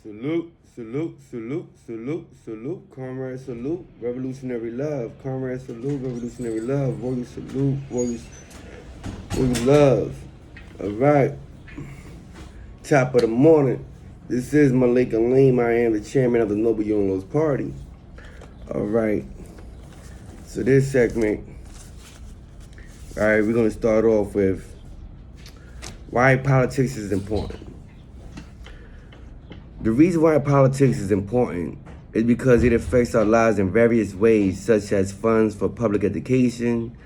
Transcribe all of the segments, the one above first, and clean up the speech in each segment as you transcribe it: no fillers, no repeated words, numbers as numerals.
Salute, salute, salute, salute, salute, comrade salute, revolutionary love, comrade salute, revolutionary love, warrior salute, warrior love. All right, top of the morning. This is Malik Aleem. I am the chairman of the Noble Young Party. All right, so this segment, all right, we're gonna start off with why politics is important. The reason why politics is important is because it affects our lives in various ways, such as funds for public education,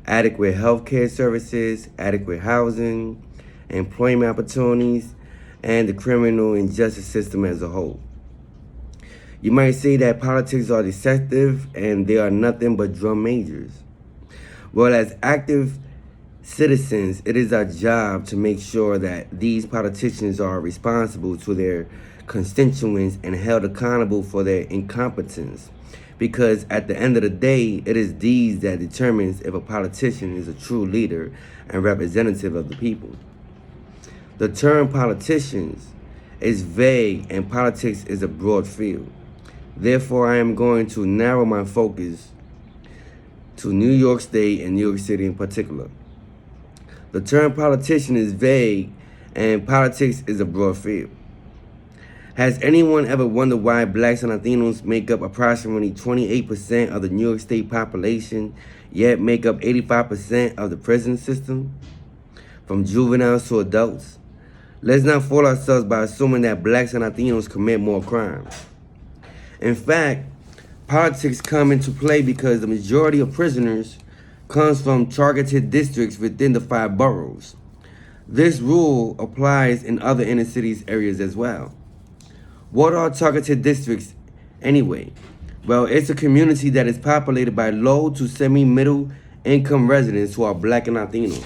adequate healthcare services, adequate housing, employment opportunities, and the criminal and justice system as a whole. You might say that politics are deceptive and they are nothing but drum majors. Well, as active citizens, it is our job to make sure that these politicians are responsible to their constituents and held accountable for their incompetence. Because at the end of the day, it is these that determines if a politician is a true leader and representative of the people. The term politicians is vague and politics is a broad field. Therefore, I am going to narrow my focus to New York State and New York City in particular. The term politician is vague and politics is a broad field. Has anyone ever wondered why blacks and Latinos make up approximately 28% of the New York State population, yet make up 85% of the prison system, from juveniles to adults? Let's not fool ourselves by assuming that blacks and Latinos commit more crimes. In fact, politics come into play because the majority of prisoners comes from targeted districts within the 5 boroughs. This rule applies in other inner cities areas as well. What are targeted districts anyway? Well, it's a community that is populated by low to semi-middle income residents who are black and Latino.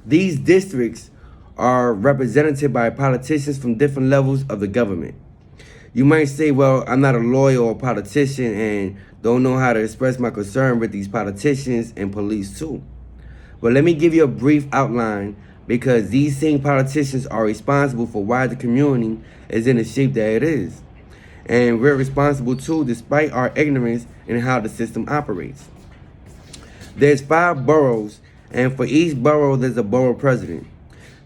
These districts are represented by politicians from different levels of the government. You might say, well, I'm not a lawyer or a politician and don't know how to express my concern with these politicians and police too. Well, let me give you a brief outline because these same politicians are responsible for why the community is in the shape that it is. And we're responsible too, despite our ignorance in how the system operates. There's 5 boroughs, and for each borough, there's a borough president.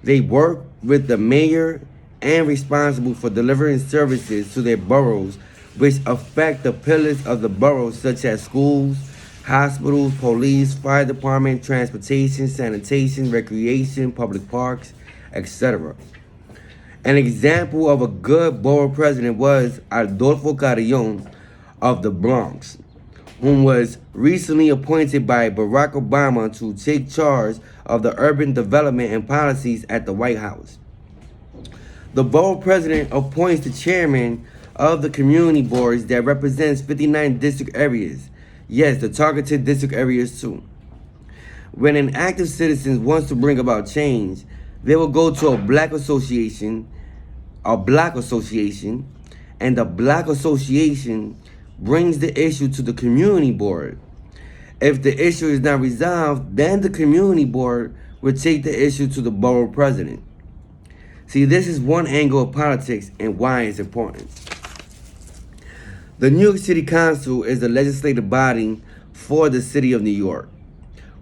They work with the mayor and responsible for delivering services to their boroughs, which affect the pillars of the boroughs, such as schools, hospitals, police, fire department, transportation, sanitation, recreation, public parks, etc. An example of a good borough president was Adolfo Carrion of the Bronx, whom was recently appointed by Barack Obama to take charge of the urban development and policies at the White House. The borough president appoints the chairman of the community boards that represents 59 district areas. Yes, the targeted district areas too. When an active citizen wants to bring about change, they will go to a black association, and the black association brings the issue to the community board. If the issue is not resolved, then the community board will take the issue to the borough president. See, this is one angle of politics and why it's important. The New York City Council is the legislative body for the city of New York.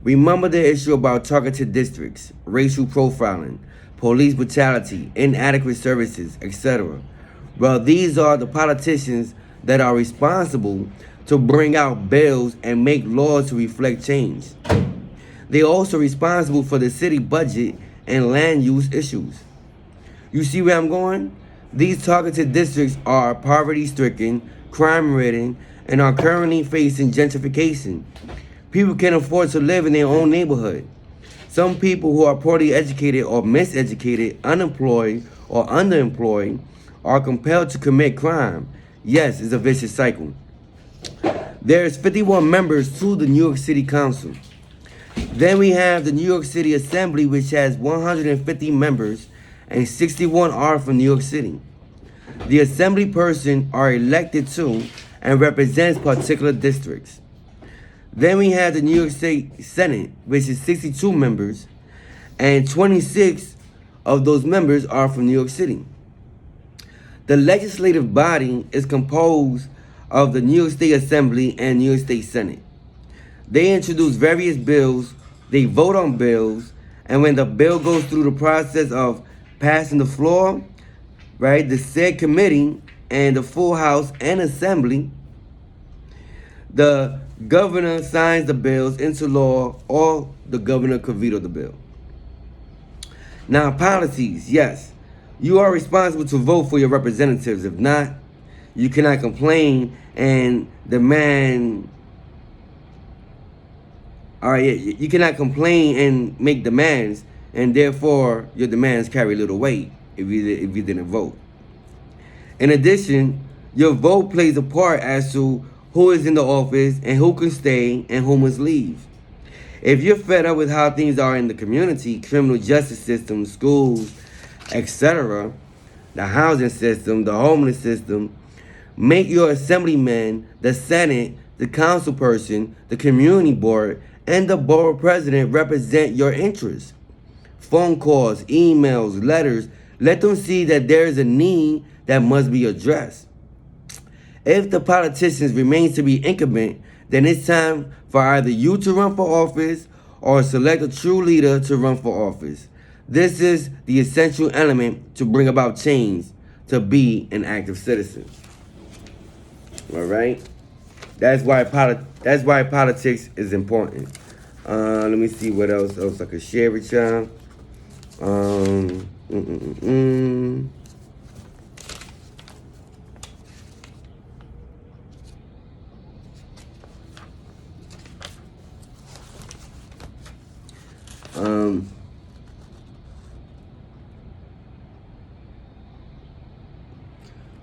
Remember the issue about targeted districts, racial profiling, police brutality, inadequate services, etc. Well, these are the politicians that are responsible to bring out bills and make laws to reflect change. They're also responsible for the city budget and land use issues. You see where I'm going? These targeted districts are poverty-stricken, crime-ridden, and are currently facing gentrification. People can't afford to live in their own neighborhood. Some people who are poorly educated or miseducated, unemployed, or underemployed are compelled to commit crime. Yes, it's a vicious cycle. There's 51 members to the New York City Council. Then we have the New York City Assembly, which has 150 members, and 61 are from New York City. The assembly person are elected to and represents particular districts. Then we have the New York State Senate, which is 62 members, and 26 of those members are from New York City. The legislative body is composed of the New York State Assembly and New York State Senate. They introduce various bills, they vote on bills, and when the bill goes through the process of passing the floor, right, the said committee and the full House and Assembly, the governor signs the bills into law, or the governor could veto the bill. Now, policies, yes. You are responsible to vote for your representatives. If not, you cannot complain and demand. All right, you cannot complain and make demands, and therefore your demands carry little weight if you didn't vote. In addition, your vote plays a part as to who is in the office and who can stay and who must leave. If you're fed up with how things are in the community, criminal justice system, schools, etc., the housing system, the homeless system, make your assemblyman, the Senate, the council person, the community board, and the borough president represent your interests. Phone calls, emails, letters, let them see that there is a need that must be addressed. If the politicians remain to be incumbent, then it's time for either you to run for office or select a true leader to run for office. This is the essential element to bring about change, to be an active citizen. All right? That's why politics is important. Let me see what else I could share with y'all.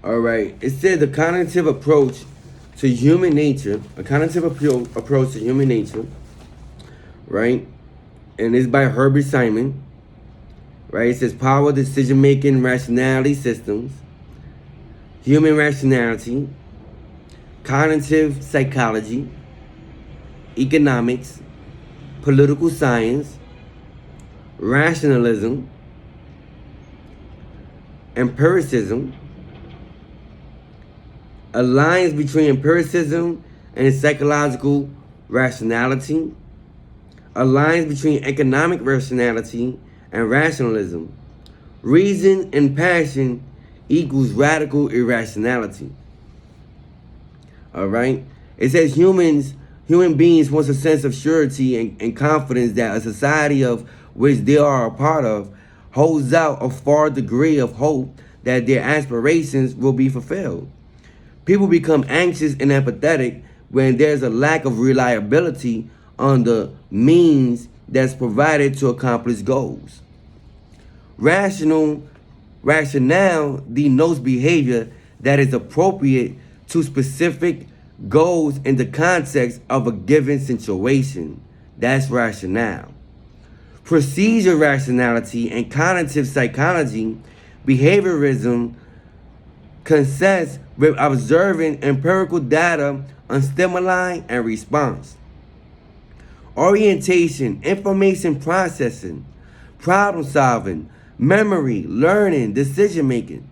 All right. It said the cognitive approach to human nature, approach to human nature, right? And it's by Herbert Simon, right? It says power, decision making, rationality systems, human rationality, cognitive psychology, economics, political science, rationalism, empiricism, alliance between empiricism and psychological rationality, alliance between economic rationality and rationalism. Reason and passion equals radical irrationality. All right? It says human beings want a sense of surety and confidence that a society of which they are a part of holds out a far degree of hope that their aspirations will be fulfilled. People become anxious and apathetic when there's a lack of reliability on the means that's provided to accomplish goals. Rationale denotes behavior that is appropriate to specific goals in the context of a given situation. That's rationale. Procedure rationality and cognitive psychology, behaviorism, consists with observing empirical data on stimuli and response. Orientation, information processing, problem solving, memory, learning, decision making.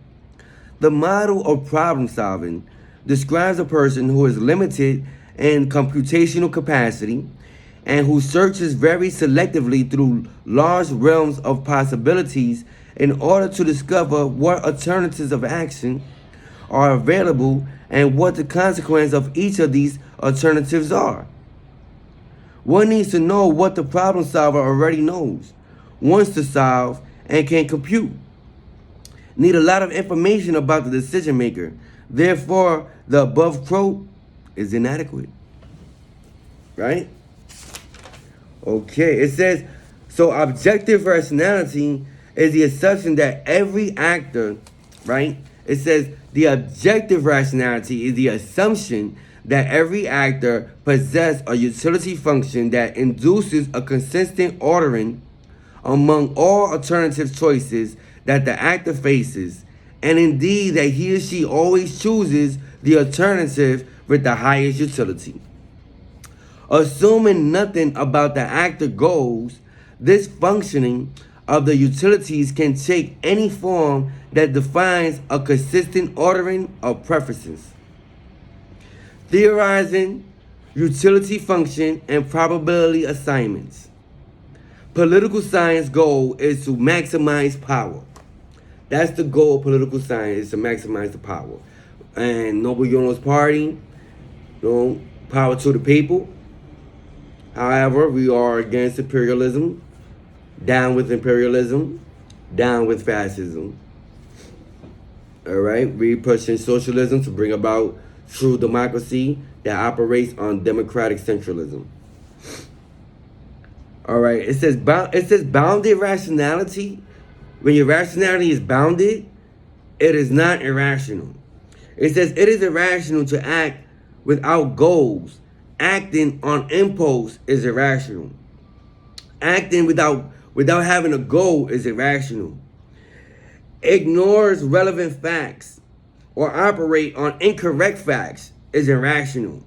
The model of problem solving describes a person who is limited in computational capacity and who searches very selectively through large realms of possibilities in order to discover what alternatives of action are available and what the consequence of each of these alternatives are. One needs to know what the problem solver already knows, wants to solve, and can compute. Need a lot of information about the decision maker. Therefore, the above quote is inadequate. Right? Okay, it says, so objective rationality is the assumption that every actor, right? It says the objective rationality is the assumption that every actor possesses a utility function that induces a consistent ordering among all alternative choices that the actor faces, and indeed that he or she always chooses the alternative with the highest utility. Assuming nothing about the actor goals, this functioning of the utilities can take any form that defines a consistent ordering of preferences. Theorizing utility function and probability assignments. Political science goal is to maximize power. That's the goal of political science, is to maximize the power. And Noble Jonas Party, power to the people. However, we are against imperialism, down with imperialism, down with fascism. All right, we pushing socialism to bring about true democracy that operates on democratic centralism. All right, it says bounded rationality. When your rationality is bounded, it is not irrational. It says it is irrational to act without goals. Acting on impulse is irrational. Acting without having a goal is irrational. Ignores relevant facts or operate on incorrect facts is irrational.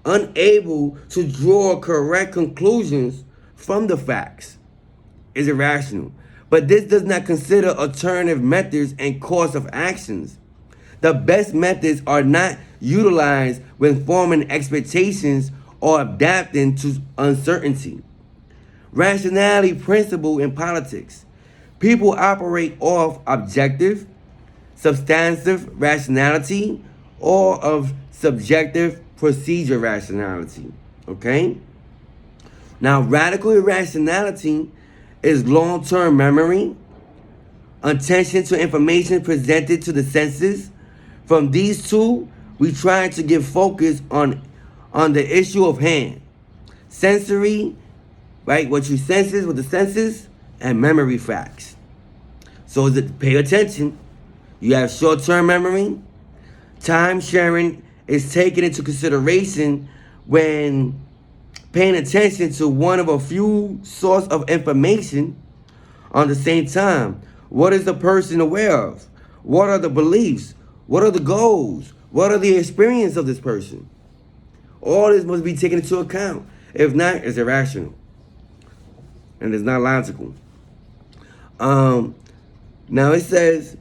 Unable to draw correct conclusions from the facts is irrational. But this does not consider alternative methods and course of actions. The best methods are not utilized when forming expectations or adapting to uncertainty. Rationality principle in politics. People operate off objective, substantive rationality or of subjective procedure rationality. Okay? Now, radical irrationality is long-term memory, attention to information presented to the senses. From these two, we try to give focus on the issue of hand. Sensory, right? What you senses with the senses, and memory facts. So pay attention. You have short-term memory. Time sharing is taken into consideration when paying attention to one of a few sources of information on the same time. What is the person aware of? What are the beliefs? What are the goals? What are the experience of this person? All this must be taken into account. If not, it's irrational. And it's not logical. Now it says,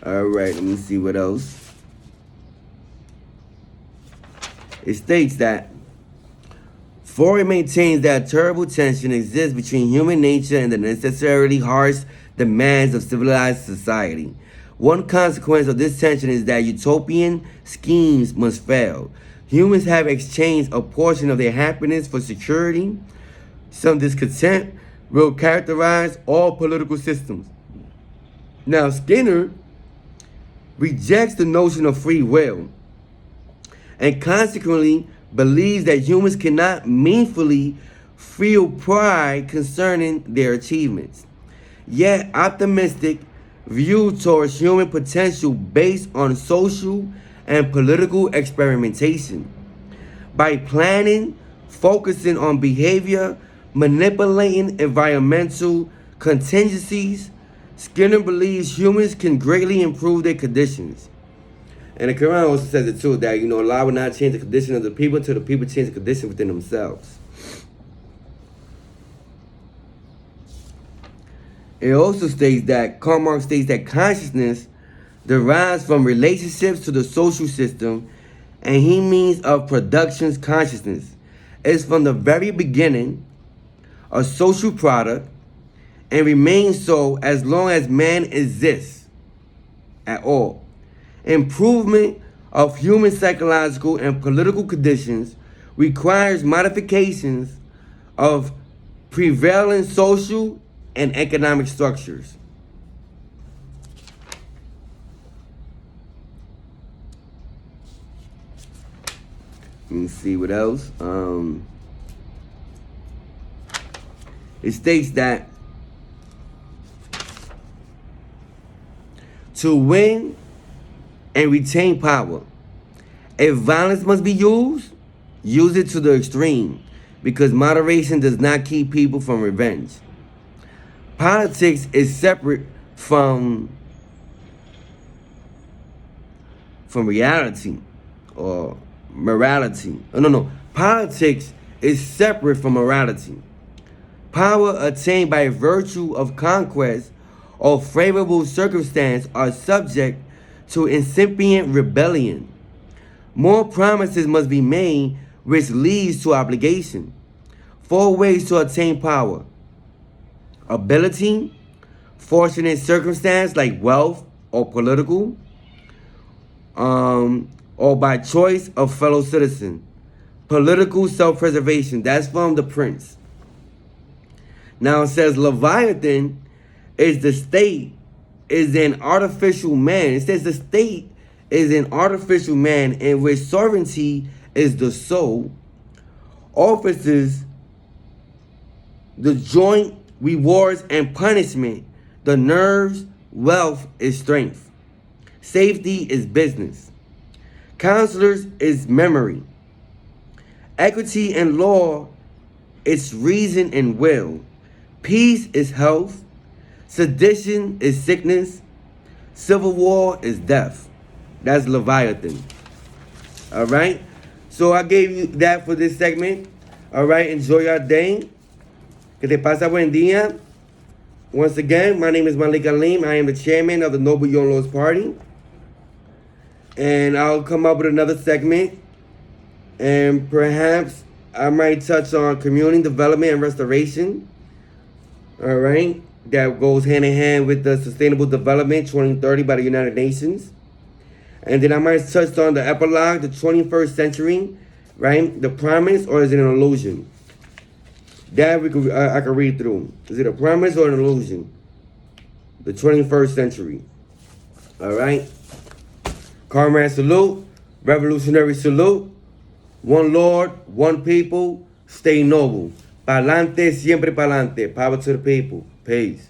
all right, let me see what else. It states that Freud maintains that terrible tension exists between human nature and the necessarily harsh demands of civilized society. One consequence of this tension is that utopian schemes must fail. Humans have exchanged a portion of their happiness for security. Some discontent will characterize all political systems. Now, Skinner rejects the notion of free will and consequently believes that humans cannot meaningfully feel pride concerning their achievements. Yet optimistic view towards human potential based on social and political experimentation. By planning, focusing on behavior, manipulating environmental contingencies, Skinner believes humans can greatly improve their conditions. And the Quran also says it too, that, Allah will not change the condition of the people until the people change the condition within themselves. It also states that, Karl Marx states that consciousness derives from relationships to the social system, and he means of production's consciousness. It's from the very beginning a social product and remains so as long as man exists at all. Improvement of human psychological and political conditions requires modifications of prevailing social and economic structures. Let me see what else. It states that to win and retain power, if violence must be used, use it to the extreme, because moderation does not keep people from revenge. Politics is separate from reality or morality. No. Politics is separate from morality. Power attained by virtue of conquest or favorable circumstance are subject to incipient rebellion. More promises must be made, which leads to obligation. 4 ways to attain power: ability, fortunate circumstance like wealth or political, or by choice of fellow citizen. Political self-preservation, that's from the prince. Now it says Leviathan is the state, is an artificial man. It says the state is an artificial man in which sovereignty is the soul, offices, the joint, rewards and punishment, the nerves, wealth is strength, safety is business, counselors is memory, equity and law is reason and will, peace is health, sedition is sickness, civil war is death. That's Leviathan. All right. So I gave you that for this segment. All right. Enjoy your day. Que te pasa buen día. Once again, my name is Malik Alim. I am the chairman of the Noble Young Lords Party. And I'll come up with another segment. And perhaps I might touch on community development and restoration. All right. That goes hand in hand with the Sustainable Development 2030 by the United Nations. And then I might touch on the epilogue, the 21st century, right? The promise, or is it an illusion? That I can read through. Is it a promise or an illusion? The 21st century. All right. Comrade salute. Revolutionary salute. One Lord, one people. Stay noble. Pa'lante, siempre pa'lante. Power to the people. Peace.